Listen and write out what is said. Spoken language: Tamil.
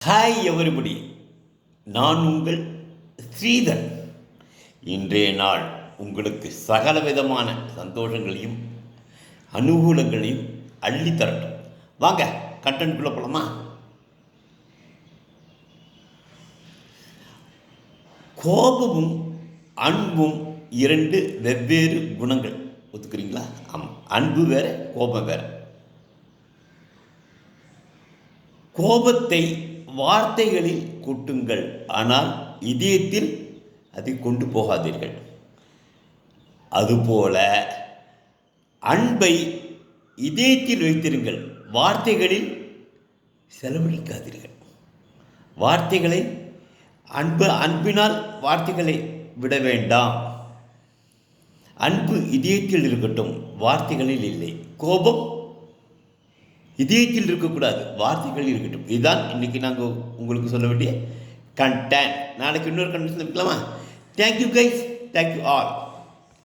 ஹாய் எவரிபடி, நான் உங்கள் ஸ்ரீதர். இன்றைய நாள் உங்களுக்கு சகல விதமான சந்தோஷங்களையும் அனுகூலங்களையும் அள்ளி தரட்டும். வாங்க கண்டென்ட்குள்ளே போகலாமா? கோபமும் அன்பும் இரண்டு வெவ்வேறு குணங்கள். ஒத்துக்கிறீங்களா? ஆமாம், அன்பு வேறு, கோபம் வேறு. கோபத்தை வார்த்தைகளில் கொட்டுங்கள், ஆனால் இதயத்தில் அதை கொண்டு போகாதீர்கள். அதுபோல அன்பை இதயத்தில் வைத்திருங்கள், வார்த்தைகளில் செலவழிக்காதீர்கள். வார்த்தைகளை அன்பினால் வார்த்தைகளை விட வேண்டாம். அன்பு இதயத்தில் இருக்கட்டும், வார்த்தைகளில் இல்லை. கோபம் இதயத்தில் இருக்கக்கூடாது, வார்த்தைகள் இருக்கட்டும். இதுதான் இன்றைக்கி நாங்கள் உங்களுக்கு சொல்ல வேண்டிய கண்டென்ட். நாளைக்கு இன்னொரு கண்டென்ட் வைக்கலாமா? Thank you guys, thank you all.